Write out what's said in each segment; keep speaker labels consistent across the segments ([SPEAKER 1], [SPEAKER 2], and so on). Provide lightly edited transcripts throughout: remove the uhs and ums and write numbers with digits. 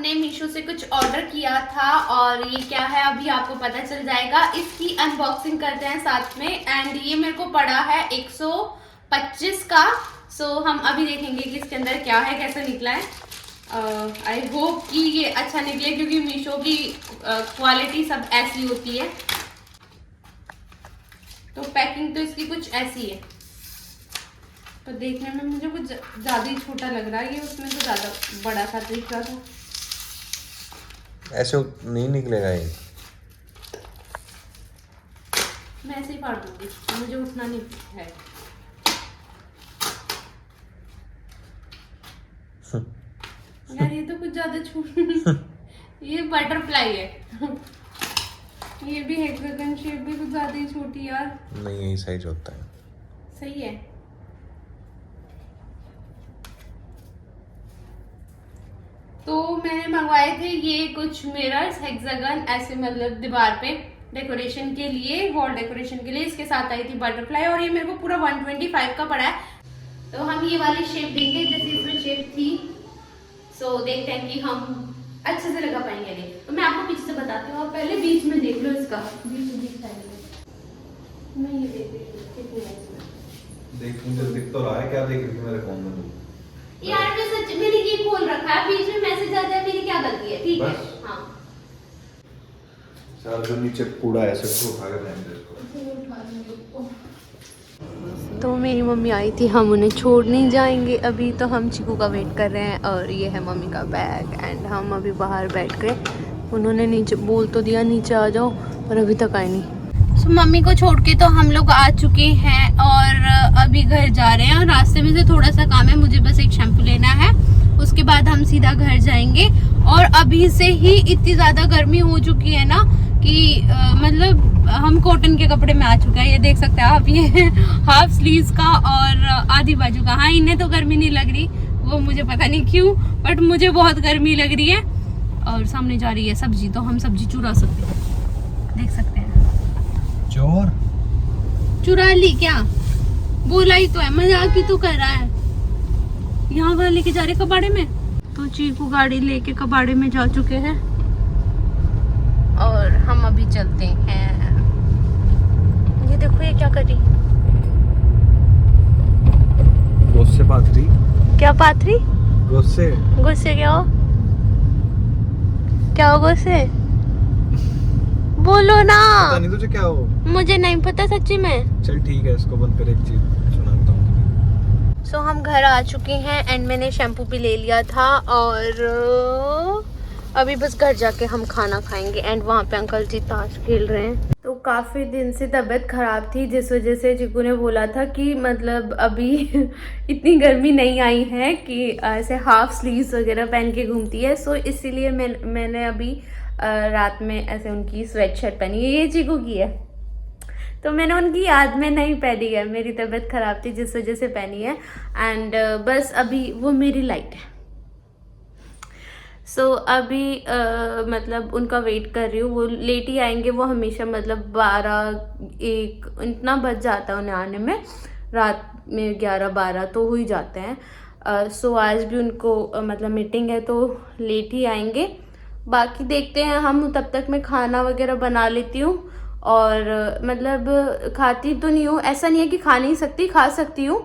[SPEAKER 1] हमने मीशो से कुछ ऑर्डर किया था और ये क्या है अभी आपको पता चल जाएगा। इसकी अनबॉक्सिंग करते हैं साथ में। एंड ये मेरे को पड़ा है 125 का। सो हम अभी देखेंगे कि इसके अंदर क्या है, कैसा निकला है। आई होप कि ये अच्छा निकले क्योंकि मीशो की क्वालिटी सब ऐसी होती है। तो पैकिंग तो इसकी कुछ ऐसी है, तो देखने में मुझे कुछ ज्यादा ही छोटा लग रहा है। ये उसमें तो ज्यादा बड़ा सा दिख रहा था।
[SPEAKER 2] ऐसे नहीं निकलेगा ये।
[SPEAKER 1] मैं ऐसे ही फाड़ दूंगी, मुझे उठना नहीं है। यार ये तो कुछ ज्यादा छोटा ये बटरफ्लाई है। ये भी हेक्सागन शेप भी कुछ ज्यादा ही छोटी यार।
[SPEAKER 2] नहीं यही साइज होता है।
[SPEAKER 1] सही है। तो मैंने मंगवाए थे ये कुछ मिरर्स हेक्सागन, ऐसे मतलब दीवार पे डेकोरेशन के लिए, वॉल डेकोरेशन के लिए। इसके साथ आई थी बटरफ्लाई और ये मेरे को पूरा 125 का पड़ा है। तो हम ये वाली शेप देंगे जैसे इसमें शेप थी। सो देखते हैं कि हम अच्छे से लगा पाएंगे नहीं। तो मैं आपको पीछे से बताती हूँ, आप पहले बीच में देख लो इसका। बीच मैं ये देख रही हूँ कितनी है इसमें।
[SPEAKER 2] देख मुझे दिख तो रहा है, क्या देख रही थी मेरे फोन में तू?
[SPEAKER 1] यार मैं सच मैंने ये खोल रखा है, बीच में मैसेज आता है, मेरी क्या गलती है? ठीक है हाँ।
[SPEAKER 2] चल जो नीचे कूड़ा है सबको उठा के फेंक दे इसको।
[SPEAKER 1] तो मेरी मम्मी आई थी, हम उन्हें छोड़ने जाएंगे अभी। तो हम चीकू का वेट कर रहे हैं और ये है मम्मी का बैग। एंड हम अभी बाहर बैठ गए। उन्होंने नीचे बोल तो दिया नीचे आ जाओ, पर अभी तक आए नहीं। सो मम्मी को छोड़ के तो हम लोग आ चुके हैं और अभी घर जा रहे हैं। और रास्ते में से थोड़ा सा काम है, मुझे बस एक शैम्पू लेना है, उसके बाद हम सीधा घर जाएंगे। और अभी से ही इतनी ज़्यादा गर्मी हो चुकी है ना कि मतलब हम कॉटन के कपड़े में आ चुके हैं। ये देख सकते हैं आप, ये हाफ स्लीव्स का और आधी बाजू का। हाँ इन्हें तो गर्मी नहीं लग रही, वो मुझे पता नहीं क्यों, बट मुझे बहुत गर्मी लग रही है। और सामने जा रही है सब्जी, तो हम सब्जी चुरा सकते हैं, देख सकते हैं।
[SPEAKER 2] चोर
[SPEAKER 1] चुरा ली क्या? बोला ही तो है, मजाक ही तो कर रहा है। यहाँ वहाँ लेके जा रहे कबाड़े में। तो चीकू गाड़ी लेके कबाड़े में जा चुके हैं और हम अभी चलते हैं। ये देखो ये क्या करी,
[SPEAKER 2] गुस्से पाथरी।
[SPEAKER 1] क्या पाथरी?
[SPEAKER 2] गुस्से
[SPEAKER 1] गुस्से क्या हो? क्या हो गुस्से? बोलो ना।
[SPEAKER 2] पता नहीं तुझे क्या हो।
[SPEAKER 1] मुझे नहीं पता सच्ची में।
[SPEAKER 2] चल ठीक है, इसको बंद कर, एक चीज सुनाता हूँ तुम्हें।
[SPEAKER 1] सो हम घर आ चुके हैं एंड मैंने शैम्पू भी ले लिया था और अभी बस घर जाके हम खाना खाएंगे। एंड वहाँ पे अंकल जी ताश खेल रहे हैं। तो काफ़ी दिन से तबीयत ख़राब थी, जिस वजह से चिकू ने बोला था कि मतलब अभी इतनी गर्मी नहीं आई है कि ऐसे हाफ स्लीव्स वगैरह पहन के घूमती है। सो इसीलिए मैंने अभी रात में ऐसे उनकी स्वेट शर्ट पहनी है। ये चिकू की है, तो मैंने उनकी याद में नहीं पहनी है, मेरी तबीयत ख़राब थी जिस वजह से पहनी है। एंड बस अभी वो मेरी लाइट है। सो अभी मतलब उनका वेट कर रही हूँ, वो लेट ही आएंगे। वो हमेशा मतलब 12-1 इतना बज जाता है उन्हें आने में, रात में 11-12 तो हो ही जाते हैं। सो आज भी उनको मतलब मीटिंग है तो लेट ही आएंगे। बाकी देखते हैं हम, तब तक मैं खाना वगैरह बना लेती हूँ। और मतलब खाती तो नहीं हूँ, ऐसा नहीं है कि खा नहीं सकती, खा सकती हूँ,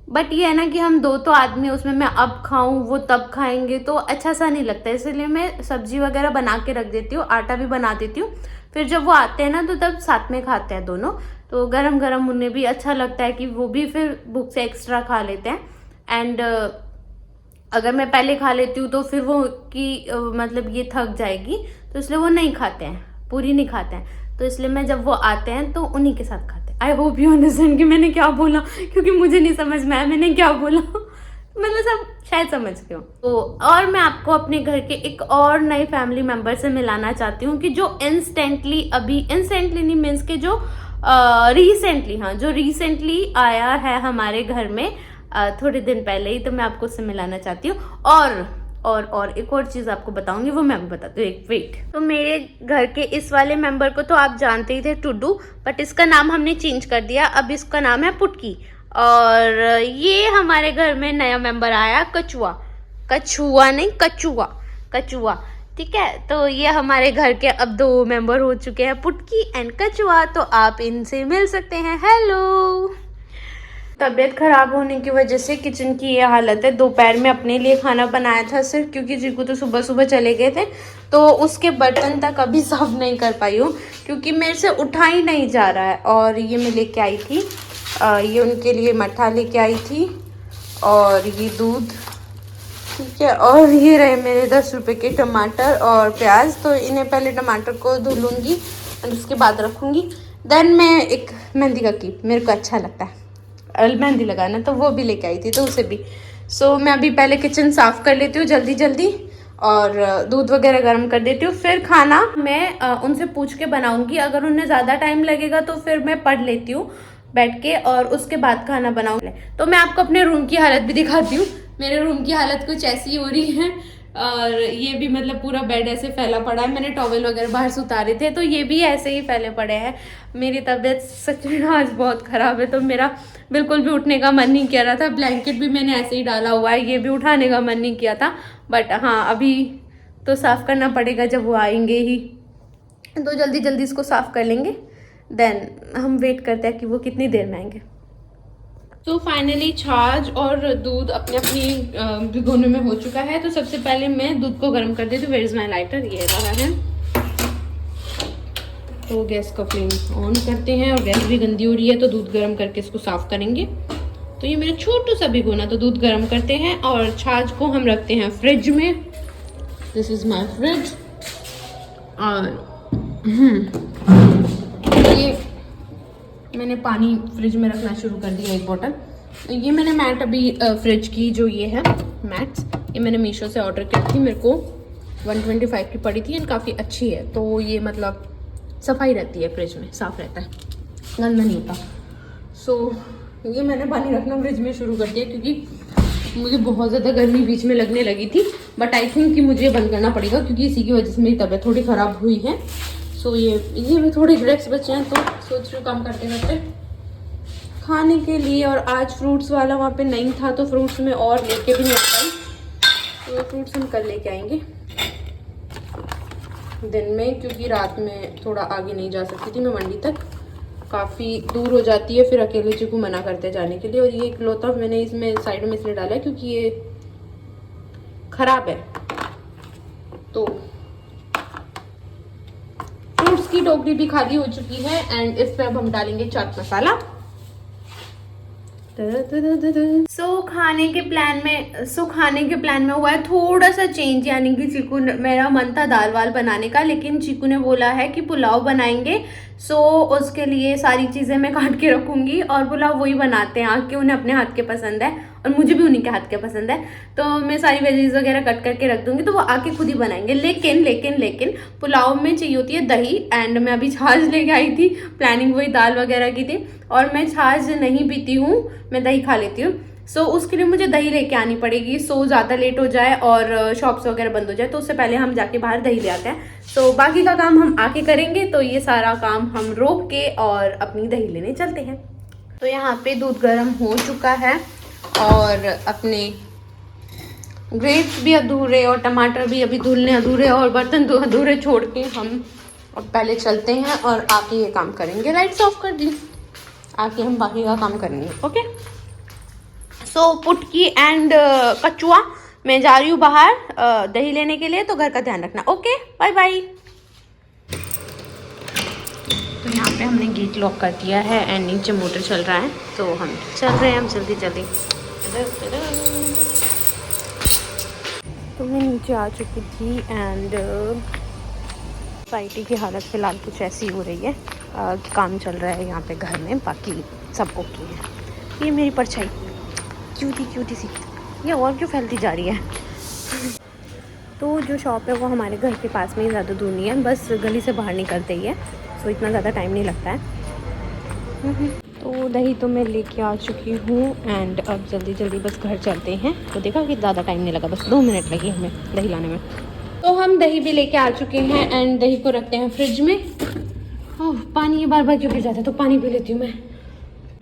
[SPEAKER 1] बट ये है ना कि हम 2 तो आदमी, उसमें मैं अब खाऊं वो तब खाएंगे तो अच्छा सा नहीं लगता। इसलिए मैं सब्जी वगैरह बना के रख देती हूँ, आटा भी बना देती हूँ। फिर जब वो आते हैं ना तो तब साथ में खाते हैं दोनों, तो गरम गरम उन्हें भी अच्छा लगता है कि वो भी फिर भूख से एक्स्ट्रा खा लेते हैं। एंड अगर मैं पहले खा लेती हूँ तो फिर वो कि मतलब ये थक जाएगी, तो इसलिए वो नहीं खाते हैं, पूरी नहीं खाते हैं। तो इसलिए मैं जब वो आते हैं तो उन्हीं के साथ खाते हैं। आई होप यू अंडरस्टैंड कि मैंने क्या बोला, क्योंकि मुझे नहीं समझ में आया मैंने क्या बोला। मतलब सब शायद समझ गए हो। तो और मैं आपको अपने घर के एक और नए फैमिली मेम्बर से मिलाना चाहती हूँ कि जो इंस्टेंटली नहीं मीन्स के जो रिसेंटली आया है हमारे घर में थोड़े दिन पहले ही। तो मैं आपको उससे मिलाना चाहती हूँ। और एक और चीज आपको बताऊंगी, वो मैं भी बताती हूँ, एक वेट। तो मेरे घर के इस वाले मेंबर को तो आप जानते ही थे, टुडू, बट इसका नाम हमने चेंज कर दिया, अब इसका नाम है पुटकी। और ये हमारे घर में नया मेंबर आया, कछुआ नहीं कछुआ। कचुआ। ठीक है, तो ये हमारे घर के अब 2 मेंबर हो चुके हैं, पुटकी एंड कचुआ, तो आप इनसे मिल सकते हैं। हेलो। तबीयत ख़राब होने की वजह से किचन की ये हालत है। दोपहर में अपने लिए खाना बनाया था सिर्फ, क्योंकि जीकू तो सुबह सुबह चले गए थे, तो उसके बर्तन तक अभी साफ नहीं कर पाई हूँ क्योंकि मेरे से उठा ही नहीं जा रहा है। और ये मैं लेके आई थी, ये उनके लिए मट्ठा लेके आई थी और ये दूध, ठीक है। और ये रहे मेरे 10 रुपए के टमाटर और प्याज। तो इन्हें पहले टमाटर को धुल लूँगी और उसके बाद रखूँगी। देन मैं एक मेहंदी का क्लिप, मेरे को अच्छा लगता है मेहंदी लगाना, तो वो भी लेके आई थी, तो उसे भी। सो मैं अभी पहले किचन साफ़ कर लेती हूँ जल्दी जल्दी और दूध वगैरह गर्म कर देती हूँ। फिर खाना मैं उनसे पूछ के बनाऊँगी। अगर उन्हें ज़्यादा टाइम लगेगा तो फिर मैं पढ़ लेती हूँ बैठ के और उसके बाद खाना बनाऊँगी। तो मैं आपको अपने रूम की हालत भी दिखाती हूँ। मेरे रूम की हालत कुछ ऐसी हो रही है और ये भी मतलब पूरा बेड ऐसे फैला पड़ा है। मैंने टॉवेल वगैरह बाहर से उतारे थे, तो ये भी ऐसे ही फैले पड़े हैं। मेरी तबीयत सच में आज बहुत ख़राब है, तो मेरा बिल्कुल भी उठने का मन नहीं किया रहा था। ब्लैंकेट भी मैंने ऐसे ही डाला हुआ है, ये भी उठाने का मन नहीं किया था। बट हाँ, अभी तो साफ़ करना पड़ेगा जब वो आएंगे ही, तो जल्दी जल्दी इसको साफ़ कर लेंगे। देन हम वेट करते हैं कि वो कितनी देर में आएंगे। तो फाइनली छाछ और दूध अपने अपनी भिगोने में हो चुका है। तो सबसे पहले मैं दूध को गर्म कर देती हूँ। वेयर इज माई लाइटर, ये रहा है। तो गैस का फ्लेम ऑन करते हैं और गैस भी गंदी हो रही है, तो दूध गर्म करके इसको साफ करेंगे। तो ये मेरा छोटू सा भिगोना, तो दूध गर्म करते हैं और छाछ को हम रखते हैं फ्रिज में। This is my fridge. और ये मैंने पानी फ्रिज में रखना शुरू कर दिया, 1 बॉटल। ये मैंने मैट अभी फ्रिज की जो ये है मैट्स, ये मैंने मीशो से ऑर्डर की थी। मेरे को 125 की पड़ी थी एंड काफ़ी अच्छी है। तो ये मतलब सफाई रहती है फ्रिज में, साफ़ रहता है, गंदा नहीं होता। सो ये मैंने पानी रखना फ्रिज में शुरू कर दिया क्योंकि मुझे बहुत ज़्यादा गर्मी बीच में लगने लगी थी। बट आई थिंक कि मुझे बंद करना पड़ेगा क्योंकि इसी की वजह से मेरी तबीयत थोड़ी ख़राब हुई है। सो ये भी थोड़े ग्रेप्स बचे हैं, तो सोच रही हूँ काम करते करते खाने के लिए। और आज फ्रूट्स वाला वहाँ पे नहीं था, तो फ्रूट्स में और लेके भी नहीं आई, तो फ्रूट्स हम कल लेके आएंगे दिन में, क्योंकि रात में थोड़ा आगे नहीं जा सकती थी मैं मंडी तक, काफ़ी दूर हो जाती है, फिर अकेले चीकू मना करते जाने के लिए। और ये इकलौता मैंने इसमें साइड में इसलिए डाला है क्योंकि ये ख़राब है। तो फ्रूट्स की टोकरी भी खाली हो चुकी है एंड इस पर अब हम डालेंगे चाट मसाला। खाने के प्लान में हुआ है थोड़ा सा चेंज, यानी कि चीकू, मेरा मन था दाल वाल बनाने का, लेकिन चीकू ने बोला है कि पुलाव बनाएंगे। सो उसके लिए सारी चीज़ें मैं काट के रखूँगी और पुलाव वही बनाते हैं आके, उन्हें अपने हाथ के पसंद है और मुझे भी उन्हीं के हाथ के पसंद है। तो मैं सारी वेजीज वगैरह कट करके रख दूँगी, तो वो आके खुद ही बनाएंगे। लेकिन पुलाव में चाहिए होती है दही, एंड मैं अभी छाछ लेके आई थी, प्लानिंग वही दाल वगैरह की थी। और मैं छाछ नहीं पीती हूँ, मैं दही खा लेती हूँ। सो उसके लिए मुझे दही लेके आनी पड़ेगी। सो ज़्यादा लेट हो जाए और शॉप्स वगैरह बंद हो जाए, तो उससे पहले हम जाके बाहर दही ले आते हैं। सो बाकी का काम हम आके करेंगे, तो ये सारा काम हम रोक के और अपनी दही लेने चलते हैं। तो यहाँ पे दूध गर्म हो चुका है और अपने ग्रेप्स भी अधूरे और टमाटर भी अभी धुलने अधूरे और बर्तन अधूरे छोड़ के हम अब पहले चलते हैं और आके ये काम करेंगे। लाइट्स ऑफ कर दी, आके हम बाकी का काम करेंगे। ओके, सो पुटकी एंड कचुआ, मैं जा रही हूँ बाहर दही लेने के लिए, तो घर का ध्यान रखना। Okay, bye bye. तो यहाँ पे हमने गेट लॉक कर दिया है एंड नीचे मोटर चल रहा है, तो हम चल रहे हैं हम जल्दी जल्दी। तो मैं नीचे आ चुकी थी एंड सोसाइटी की हालत फ़िलहाल कुछ ऐसी हो रही है। काम चल रहा है यहाँ पे घर में, बाकी सब ओके है। ये मेरी परछाई क्यूटी सी, ये और क्यों फैलती जा रही है। तो जो शॉप है वो हमारे घर के पास में ही, ज़्यादा दूर नहीं है, बस गली से बाहर निकलते ही है, तो इतना ज़्यादा टाइम नहीं लगता है। तो दही तो मैं लेके आ चुकी हूँ एंड अब जल्दी जल्दी बस घर चलते हैं। तो देखा कि ज़्यादा टाइम नहीं लगा, बस 2 मिनट लगे हमें दही लाने में। तो हम दही भी लेके आ चुके हैं एंड दही को रखते हैं फ्रिज में। पानी बार बार क्यों गिर जाता है, तो पानी पी लेती हूँ मैं।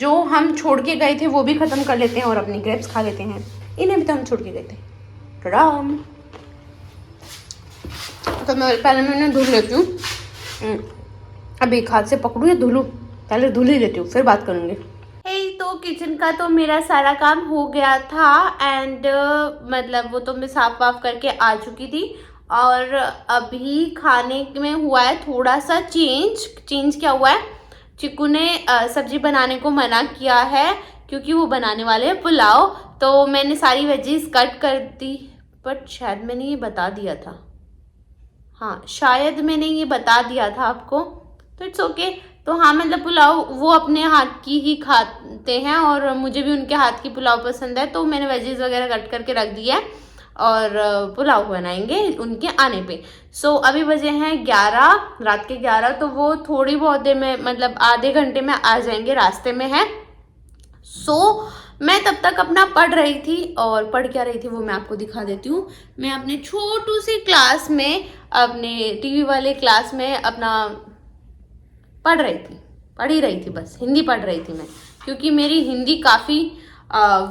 [SPEAKER 1] जो हम छोड़ के गए थे वो भी ख़त्म कर लेते हैं और अपनी ग्रेप्स खा लेते हैं। इन्हें भी तो हम छोड़ के गए थे। राम तो पहले मैंने धुल लेती हूँ। अब एक हाथ से पकड़ूँ या धुलूँ? पहले धुल ही लेती हूँ, फिर बात करूँगी। तो किचन का तो मेरा सारा काम हो गया था एंड मतलब वो तो मैं साफ वाफ करके आ चुकी थी। और अभी खाने में हुआ है थोड़ा सा चेंज क्या हुआ है, चिकू ने सब्जी बनाने को मना किया है क्योंकि वो बनाने वाले हैं पुलाव। तो मैंने सारी वेजीज कट कर दी, बट शायद मैंने ये बता दिया था, हाँ शायद मैंने ये बता दिया था आपको, तो इट्स ओके। तो हाँ मतलब पुलाव वो अपने हाथ की ही खाते हैं और मुझे भी उनके हाथ की पुलाव पसंद है, तो मैंने वेजीज वगैरह कट करके रख दिया है और पुलाव बनाएंगे उनके आने पे। सो अभी बजे हैं 11, रात के 11, तो वो थोड़ी बहुत देर में मतलब आधे घंटे में आ जाएंगे, रास्ते में है। सो मैं तब तक अपना पढ़ रही थी, और पढ़ क्या रही थी वो मैं आपको दिखा देती हूँ। मैं अपने छोटू सी क्लास में, अपने टीवी वाले क्लास में अपना पढ़ ही रही थी, बस हिंदी पढ़ रही थी मैं, क्योंकि मेरी हिंदी काफ़ी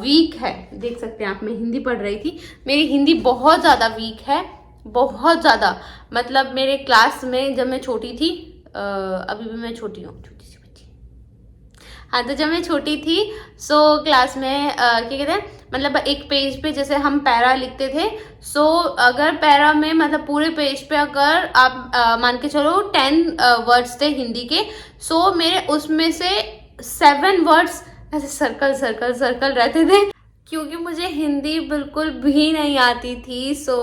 [SPEAKER 1] वीक है। देख सकते हैं आप, मैं हिंदी पढ़ रही थी, मेरी हिंदी बहुत ज़्यादा वीक है, बहुत ज़्यादा। मतलब मेरे क्लास में जब मैं छोटी थी, अभी भी मैं छोटी हूँ, छोटी सी बच्ची, हाँ, तो जब मैं छोटी थी सो क्लास में क्या कहते हैं, मतलब एक पेज पे जैसे हम पैरा लिखते थे, सो अगर पैरा में मतलब पूरे पेज पे अगर आप मान के चलो 10 वर्ड्स थे हिंदी के, सो मेरे उसमें से 7 वर्ड्स ऐसे सर्कल रहते थे, क्योंकि मुझे हिंदी बिल्कुल भी नहीं आती थी। सो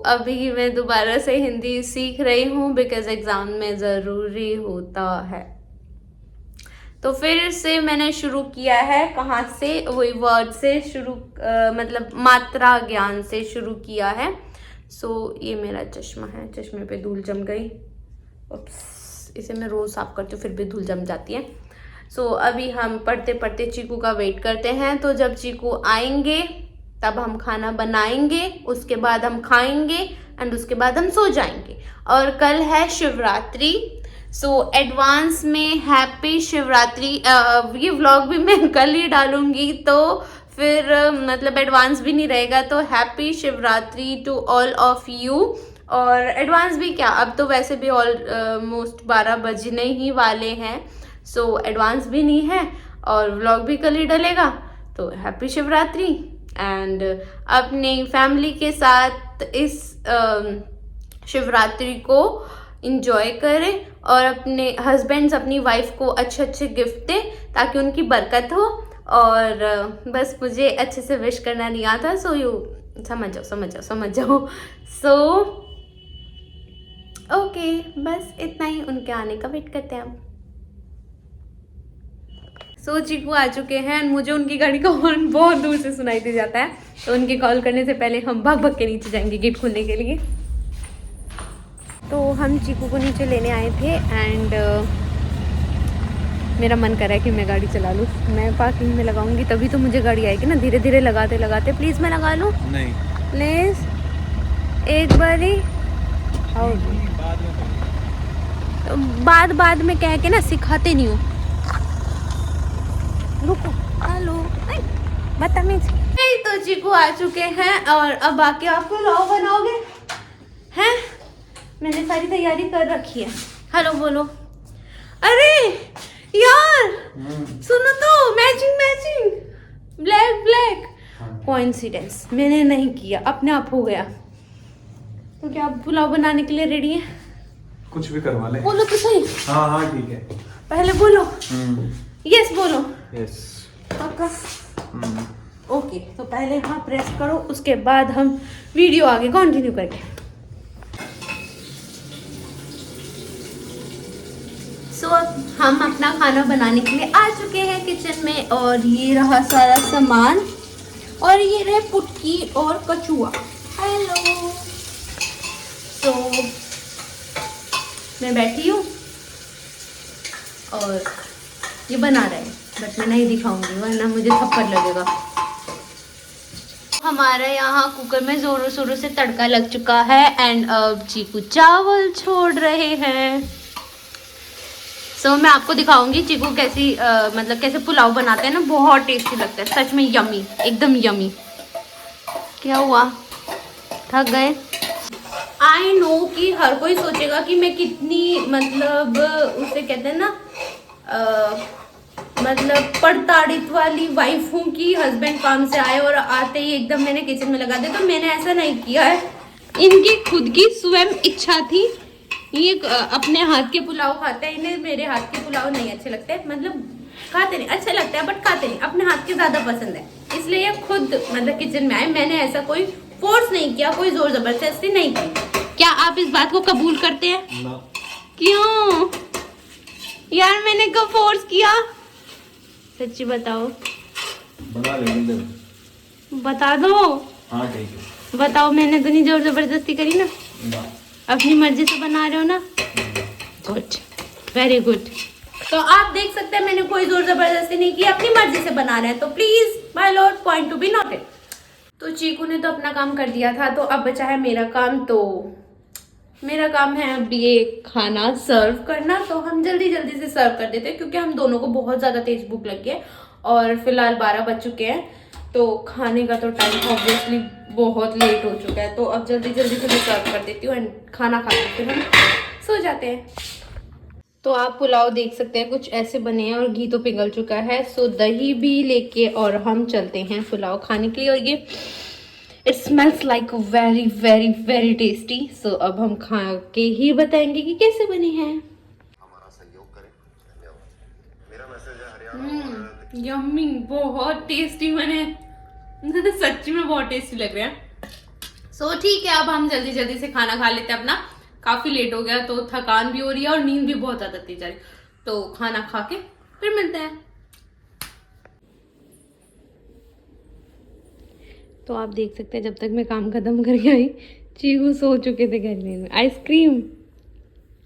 [SPEAKER 1] अभी मैं दोबारा से हिंदी सीख रही हूँ बिकॉज एग्ज़ाम में ज़रूरी होता है। तो फिर से मैंने शुरू किया है, कहाँ से, वही वर्ड से शुरू, मतलब मात्रा ज्ञान से शुरू किया है। सो ये मेरा चश्मा है, चश्मे पे धूल जम गई, इसे मैं रोज़ साफ करती हूँ फिर भी धूल जम जाती है। सो अभी हम पढ़ते पढ़ते चीकू का वेट करते हैं, तो जब चीकू आएंगे तब हम खाना बनाएंगे, उसके बाद हम खाएंगे एंड उसके बाद हम सो जाएंगे। और कल है शिवरात्रि, सो एडवांस में हैप्पी शिवरात्रि। ये व्लॉग भी मैं कल ही डालूंगी, तो फिर मतलब एडवांस भी नहीं रहेगा, तो happy Shivratri to all of you. और एडवांस भी क्या, अब तो वैसे भी ऑलमोस्ट 12 बजने ही वाले हैं, सो एडवांस भी नहीं है और व्लॉग भी कल ही डलेगा। तो हैप्पी शिवरात्रि एंड अपनी फैमिली के साथ इस शिवरात्रि को इंजॉय करें और अपने हस्बैंड्स अपनी वाइफ को अच्छे अच्छे गिफ्ट दें ताकि उनकी बरकत हो। और बस मुझे अच्छे से विश करना नहीं आता, सो यू समझ जाओ। सो ओके, बस इतना ही, उनके आने का वेट करते हैं हम। सो चीकू आ चुके हैं, मुझे उनकी गाड़ी का हॉर्न बहुत दूर से सुनाई दे जाता है, तो उनके कॉल करने से पहले हम भाग के नीचे जाएंगे गेट खोलने के लिए। तो हम चीकू को नीचे लेने आए थे एंड मेरा मन कर रहा है कि मैं गाड़ी चला लूँ। मैं पार्किंग में लगाऊंगी तभी तो मुझे गाड़ी आएगी ना, धीरे धीरे लगाते लगाते। प्लीज़ मैं लगा लूँ?
[SPEAKER 2] नहीं
[SPEAKER 1] प्लीज़ एक बार ही आओ। तो बाद में कह के ना सिखाते नहीं हो। रुको, हेलो, बदतमीज। तो चीकू आ चुके हैं और अब आके आप पुलाव बनाओगे हैं? मैंने सारी तैयारी कर रखी है। हेलो बोलो। अरे यार सुनो तो, मैचिंग ब्लैक कोइंसिडेंस, मैंने नहीं किया, अपने आप हो गया। तो क्या आप पुलाव बनाने के लिए रेडी है?
[SPEAKER 2] कुछ भी करवा ले,
[SPEAKER 1] बोलो तो सही।
[SPEAKER 2] हाँ ठीक है,
[SPEAKER 1] पहले बोलो यस, बोलो
[SPEAKER 2] यस
[SPEAKER 1] पक्का। ओके, तो पहले हाँ प्रेस करो, उसके बाद हम वीडियो आगे कंटिन्यू करेंगे। सो हम अपना खाना बनाने के लिए आ चुके हैं किचन में, और ये रहा सारा सामान, और ये रहे पुटकी और कचुआ। हेलो। तो मैं बैठी हूँ और ये बना रहे हैं, बट मैं नहीं दिखाऊंगी वरना मुझे थप्पड़ लगेगा। हमारे यहाँ कुकर में जोरों शोरों से तड़का लग चुका है एंड अब चीकू चावल छोड़ रहे हैं। सो मैं आपको दिखाऊंगी चीकू कैसी मतलब कैसे पुलाव बनाते हैं ना, बहुत टेस्टी लगता है सच में, यमी, एकदम यमी। क्या हुआ, थक गए? आई नो कि कि हर कोई सोचेगा कि मैं कितनी मतलब उसे कहते हैं ना मतलब प्रताड़ित वाली वाइफ हूँ कि हस्बैंड काम से आए और आते ही एकदम मैंने किचन में लगा दिया। तो मैंने ऐसा नहीं किया है, इनकी खुद की स्वयं इच्छा थी। ये अपने हाथ के पुलाव खाते हैं, इन्हें मेरे हाथ के पुलाव नहीं अच्छे लगते, मतलब खाते नहीं, अच्छे लगते हैं बट खाते नहीं, अपने हाथ के ज्यादा पसंद है, इसलिए ये खुद मतलब किचन में आए। मैंने ऐसा कोई फोर्स नहीं किया, कोई जोर जबरदस्ती नहीं की। क्या आप इस बात को कबूल करते हैं?
[SPEAKER 2] ना।
[SPEAKER 1] क्यों यार, मैंने कब फोर्स किया? सच्ची बताओ,
[SPEAKER 2] बना लेंगे।
[SPEAKER 1] बता दो।
[SPEAKER 2] हाँ ठीक है।
[SPEAKER 1] बताओ, मैंने तो नहीं जोर जबरदस्ती करी ना,
[SPEAKER 2] ना।
[SPEAKER 1] अपनी मर्जी से बना रहे हो ना। Good, very good. तो आप देख सकते हैं मैंने कोई जोर जबरदस्ती नहीं की, अपनी मर्जी से बना रहे हैं, तो please my Lord point to be noted. तो चीकू ने तो अपना काम कर दिया था, तो अब बचा है मेरा काम। तो मेरा काम है अब ये खाना सर्व करना, तो हम जल्दी जल्दी से सर्व कर देते हैं क्योंकि हम दोनों को बहुत ज़्यादा तेज भूख लगी है और फिलहाल 12 बज चुके हैं, तो खाने का तो टाइम ऑब्वियसली बहुत लेट हो चुका है। तो अब जल्दी जल्दी से मैं सर्व कर देती हूँ एंड खाना खा के फिर हम सो जाते हैं। तो आप पुलाव देख सकते हैं कुछ ऐसे बने हैं और घी तो पिघल चुका है। सो दही भी लेके और हम चलते हैं पुलाव खाने के लिए। और ये it smells like very very very tasty. So अब हम खा के ही बताएंगे कि कैसे बने हैं।
[SPEAKER 3] हमारा सहयोग करें, धन्यवाद। मेरा मैसेज है हरियाणा।
[SPEAKER 1] यम्मी, बहुत टेस्टी बने, सच्ची में बहुत टेस्टी लग रहे हैं। सो ठीक है, अब हम जल्दी जल्दी से खाना खा लेते हैं अपना, काफी लेट हो गया तो थकान भी हो रही है और नींद भी बहुत ज्यादा तेज आ रही है। तो खाना खा के फिर मिलते हैं। तो आप देख सकते हैं जब तक मैं काम खत्म करके आई चीकू सो चुके थे गले में। आइसक्रीम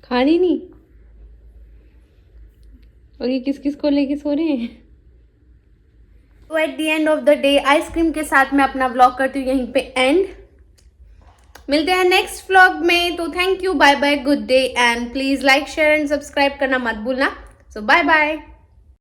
[SPEAKER 1] खानी नहीं, और ये किस किस को लेके सो रहे हैं। तो at the end of the day ice cream के साथ मैं अपना व्लॉग करती हूँ यहीं पे एंड। मिलते हैं नेक्स्ट व्लॉग में। तो thank you, bye bye, good day and please like share and subscribe करना मत भूलना। So bye bye.